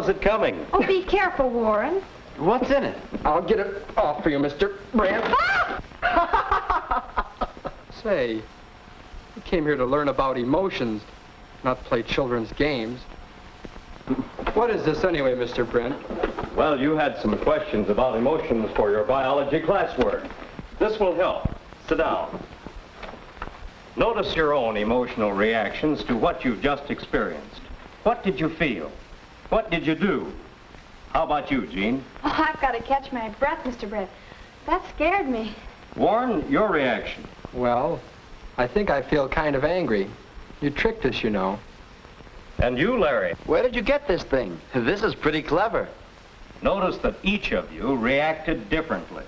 How's it coming? Oh, be careful, Warren. What's in it? I'll get it off for you, Mr. Brand. Say, you came here to learn about emotions, not play children's games. What is this anyway, Mr. Brent? Well, you had some questions about emotions for your biology classwork. This will help. Sit down. Notice your own emotional reactions to what you've just experienced. What did you feel? What did you do? How about you, Jean? Oh, I've got to catch my breath, Mr. Brett. That scared me. Warren, your reaction. Well, I think I feel kind of angry. You tricked us, you know. And you, Larry? Where did you get this thing? This is pretty clever. Notice that each of you reacted differently.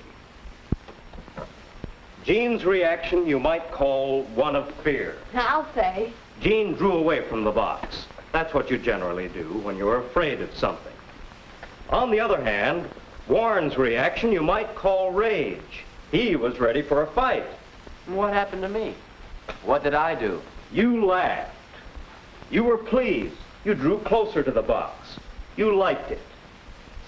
Jean's reaction you might call one of fear. I'll say. Jean drew away from the box. That's what you generally do when you're afraid of something. On the other hand, Warren's reaction you might call rage. He was ready for a fight. What happened to me? What did I do? You laughed. You were pleased. You drew closer to the box. You liked it.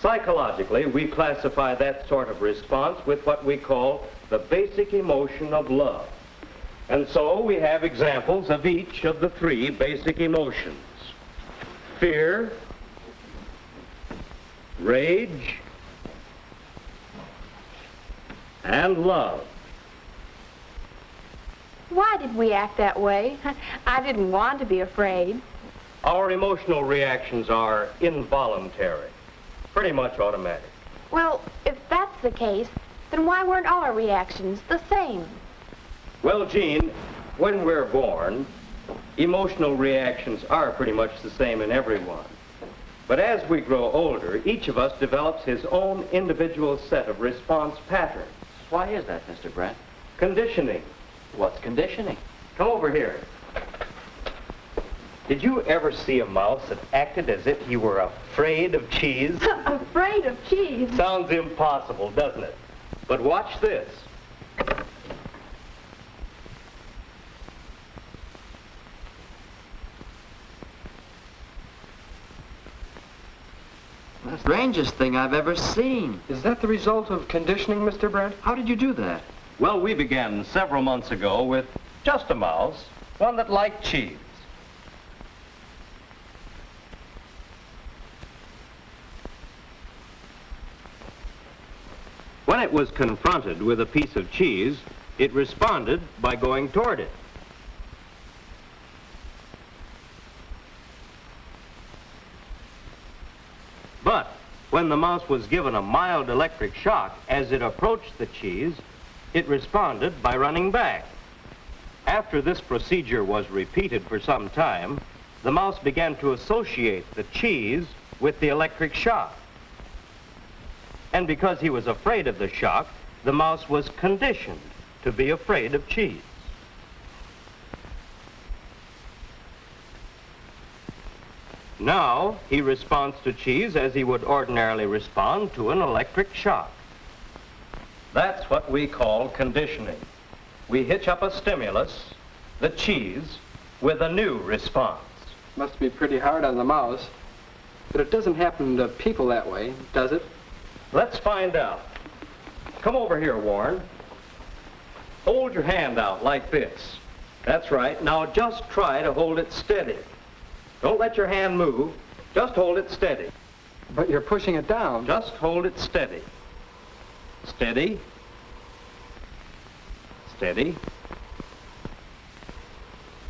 Psychologically, we classify that sort of response with what we call the basic emotion of love. And so we have examples of each of the three basic emotions. Fear, rage, and love. Why did we act that way? I didn't want to be afraid. Our emotional reactions are involuntary, pretty much automatic. Well, if that's the case, then why weren't all our reactions the same? Well, Jean, when we're born, emotional reactions are pretty much the same in everyone. But as we grow older, each of us develops his own individual set of response patterns. Why is that, Mr. Brent? Conditioning. What's conditioning? Come over here. Did you ever see a mouse that acted as if he were afraid of cheese? Afraid of cheese? Sounds impossible, doesn't it? But watch this. The strangest thing I've ever seen. Is that the result of conditioning, Mr. Brent? How did you do that? Well, we began several months ago with just a mouse, one that liked cheese. When it was confronted with a piece of cheese, it responded by going toward it. But when the mouse was given a mild electric shock as it approached the cheese, it responded by running back. After this procedure was repeated for some time, the mouse began to associate the cheese with the electric shock. And because he was afraid of the shock, the mouse was conditioned to be afraid of cheese. Now, he responds to cheese as he would ordinarily respond to an electric shock. That's what we call conditioning. We hitch up a stimulus, the cheese, with a new response. Must be pretty hard on the mouse. But it doesn't happen to people that way, does it? Let's find out. Come over here, Warren. Hold your hand out like this. That's right. Now just try to hold it steady. Don't let your hand move. Just hold it steady. But you're pushing it down. Just hold it steady. Steady. Steady.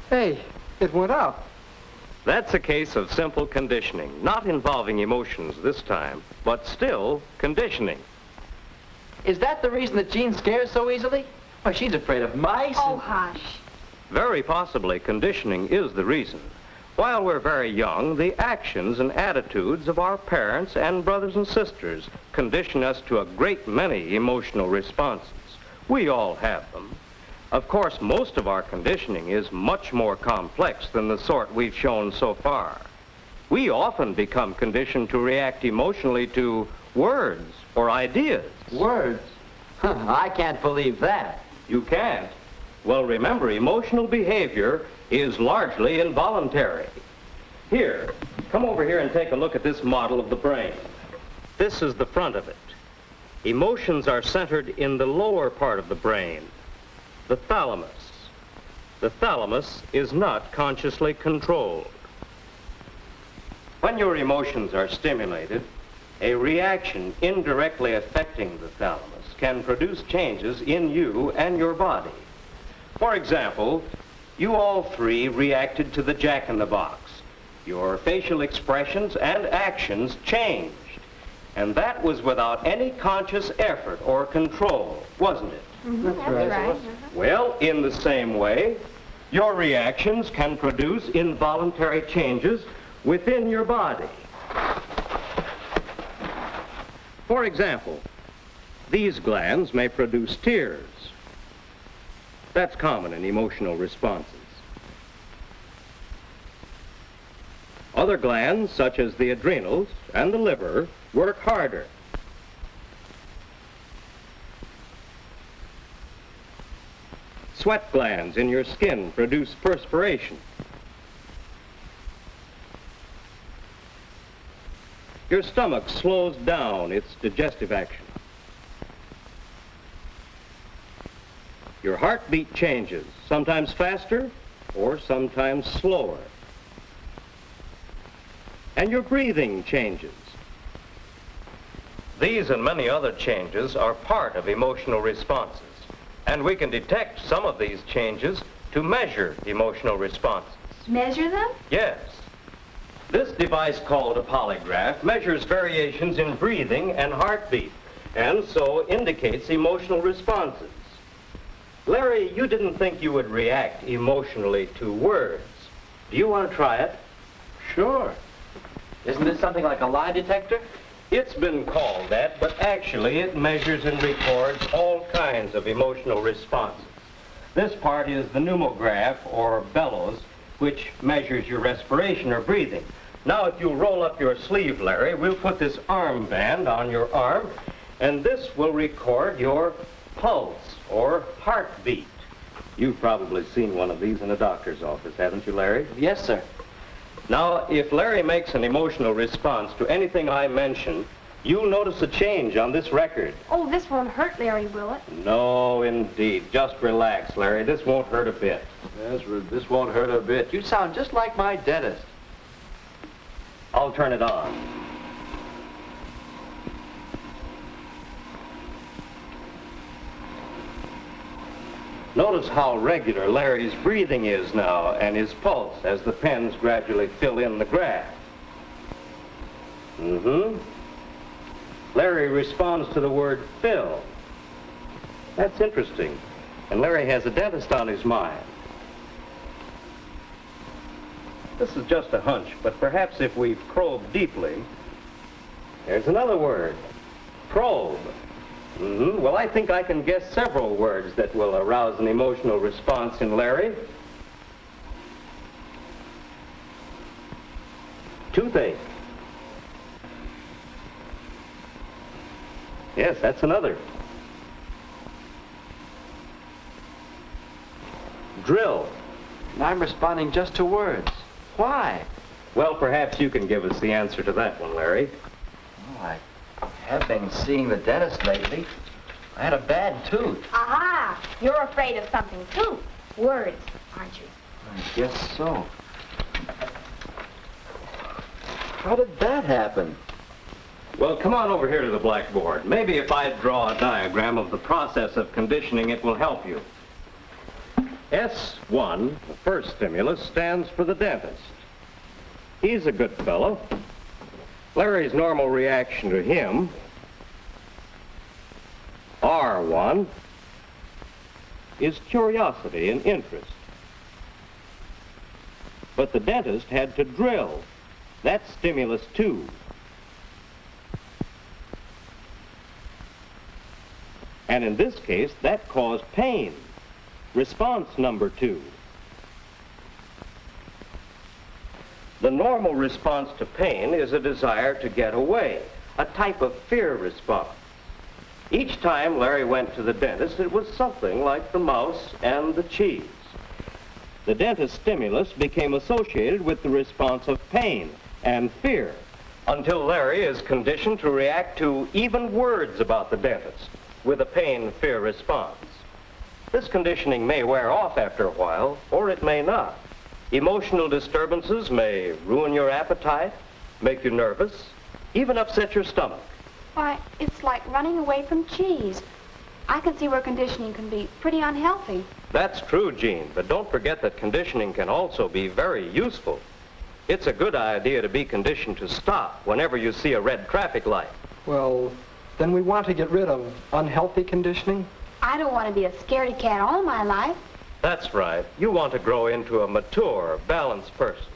Hey, it went up. That's a case of simple conditioning, not involving emotions this time, but still conditioning. Is that the reason that Jean scares so easily? Why, she's afraid of mice. Oh, hush. Very possibly conditioning is the reason. While we're very young, the actions and attitudes of our parents and brothers and sisters condition us to a great many emotional responses. We all have them. Of course, most of our conditioning is much more complex than the sort we've shown so far. We often become conditioned to react emotionally to words or ideas. Words? I can't believe that. You can't? Well, remember, emotional behavior is largely involuntary. Here, come over here and take a look at this model of the brain. This is the front of it. Emotions are centered in the lower part of the brain, the thalamus. The thalamus is not consciously controlled. When your emotions are stimulated, a reaction indirectly affecting the thalamus can produce changes in you and your body. For example, you all three reacted to the jack-in-the-box. Your facial expressions and actions changed, and that was without any conscious effort or control, wasn't it? That's right. Well, in the same way, your reactions can produce involuntary changes within your body. For example, these glands may produce tears. That's common in emotional responses. Other glands, such as the adrenals and the liver, work harder. Sweat glands in your skin produce perspiration. Your stomach slows down its digestive action. Your heartbeat changes, sometimes faster or sometimes slower. And your breathing changes. These and many other changes are part of emotional responses, and we can detect some of these changes to measure emotional responses. Measure them? Yes. This device called a polygraph measures variations in breathing and heartbeat, and so indicates emotional responses. Larry, you didn't think you would react emotionally to words. Do you want to try it? Sure. Isn't this something like a lie detector? It's been called that, but actually it measures and records all kinds of emotional responses. This part is the pneumograph, or bellows, which measures your respiration or breathing. Now, if you'll roll up your sleeve, Larry, we'll put this armband on your arm, and this will record your pulse, or heartbeat. You've probably seen one of these in a doctor's office, haven't you, Larry? Yes, sir. Now, if Larry makes an emotional response to anything I mention, you'll notice a change on this record. Oh, this won't hurt Larry, will it? No, indeed. Just relax, Larry. This won't hurt a bit. Yes, this won't hurt a bit. You sound just like my dentist. I'll turn it on. Notice how regular Larry's breathing is now, and his pulse as the pens gradually fill in the graph. Larry responds to the word fill. That's interesting. And Larry has a dentist on his mind. This is just a hunch, but perhaps if we probe deeply, there's another word, probe. Well, I think I can guess several words that will arouse an emotional response in Larry. Toothache. Yes, that's another. Drill. And I'm responding just to words. Why? Well, perhaps you can give us the answer to that one, Larry. Oh, I have been seeing the dentist lately. I had a bad tooth. Aha! You're afraid of something, too. Words, aren't you? I guess so. How did that happen? Well, come on over here to the blackboard. Maybe if I draw a diagram of the process of conditioning, it will help you. S1, the first stimulus, stands for the dentist. He's a good fellow. Larry's normal reaction to him, R1, is curiosity and interest. But the dentist had to drill. That's stimulus 2. And in this case, that caused pain. Response number 2. The normal response to pain is a desire to get away, a type of fear response. Each time Larry went to the dentist, it was something like the mouse and the cheese. the dentist stimulus became associated with the response of pain and fear, until Larry is conditioned to react to even words about the dentist with a pain-fear response. This conditioning may wear off after a while, or it may not. Emotional disturbances may ruin your appetite, make you nervous, even upset your stomach. Why, it's like running away from cheese. I can see where conditioning can be pretty unhealthy. That's true, Jean, but don't forget that conditioning can also be very useful. It's a good idea to be conditioned to stop whenever you see a red traffic light. Well, then we want to get rid of unhealthy conditioning? I don't want to be a scaredy cat all my life. That's right. You want to grow into a mature, balanced person.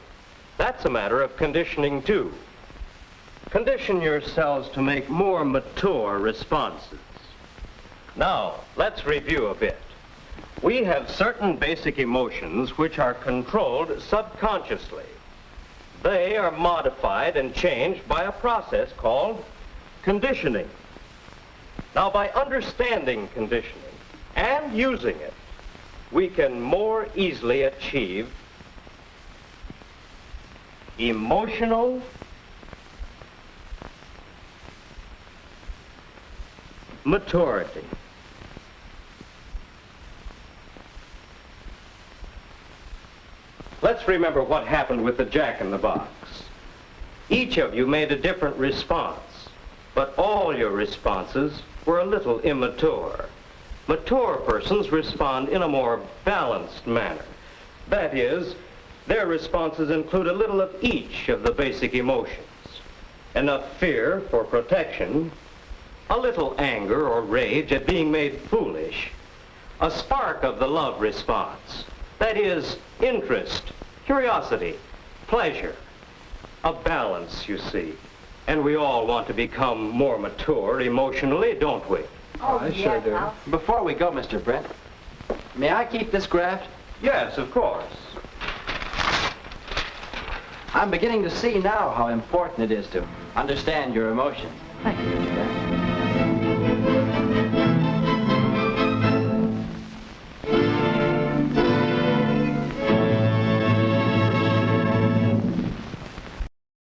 That's a matter of conditioning, too. Condition yourselves to make more mature responses. Now, let's review a bit. We have certain basic emotions which are controlled subconsciously. They are modified and changed by a process called conditioning. Now, by understanding conditioning and using it, we can more easily achieve emotional maturity. Let's remember what happened with the Jack-in-the-Box. Each of you made a different response, but all your responses were a little immature. Mature persons respond in a more balanced manner. That is, their responses include a little of each of the basic emotions. Enough fear for protection, a little anger or rage at being made foolish, a spark of the love response. That is, interest, curiosity, pleasure, a balance, you see. And we all want to become more mature emotionally, don't we? Oh, I sure do. Before we go, Mr. Brent, may I keep this graft? Yes, of course. I'm beginning to see now how important it is to understand your emotions. Thank you, Mr. Brent.